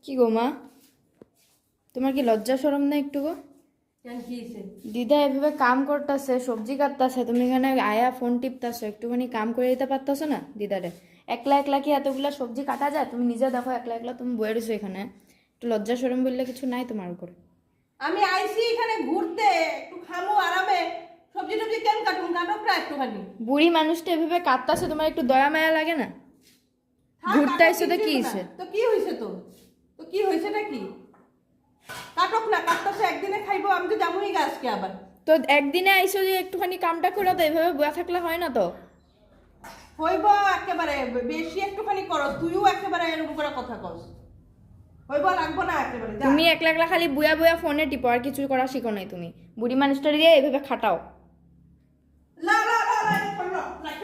কি গো মা, তোমার কি লজ্জা শরম না একটু গো? দিদা এভাবে কাম করতেছে, সবজি কাটতেছে, তুমি এখানে আয়া ফোন টিপতেছো, একটুখানি কাম করে দিতে পারতেছো না দিদারে? একলা একলা কি এতগুলা সবজি কাটা যায়? তুমি নিজে দেখো, একলা একলা তুমি বয়ে রয়েছো এখানে, একটু লজ্জা শরম বললে কিছু নাই তোমার উপর? আমি আইছি এখানে ঘুরতে, একটু খামো আরামে, সবজি টবজি কেন কাটুন, কাটক না একটুখানি। বুড়ি মানুষটা এভাবে কাটতেছে, তোমার একটু দয়া মায়া লাগে না? ঘুরতে আইসো তো কি হয়েছে? তো কি হয়েছে? তো কি হয়েছেটা কি? কাটক না, কাটতেছে একদিনে খাইবো, আমি তো যাবোই আজকে আবার। তো একদিনে আইসো যে একটুখানি কামটা করে দাও, এভাবে বয়া থাকলে হয় না তো। হইব একেবারে বেশি একটুখানি করস, তুইও একেবারে এরকম করে কথা কস। হইব লাগবো না একেবারে, যা। তুমি একলা একলা খালি বুয়া বুয়া ফোনে টিপো, আর কিছু করা শিখো নাই তুমি। বুড়ি মানুষটা দিয়ে এভাবে খাটাও।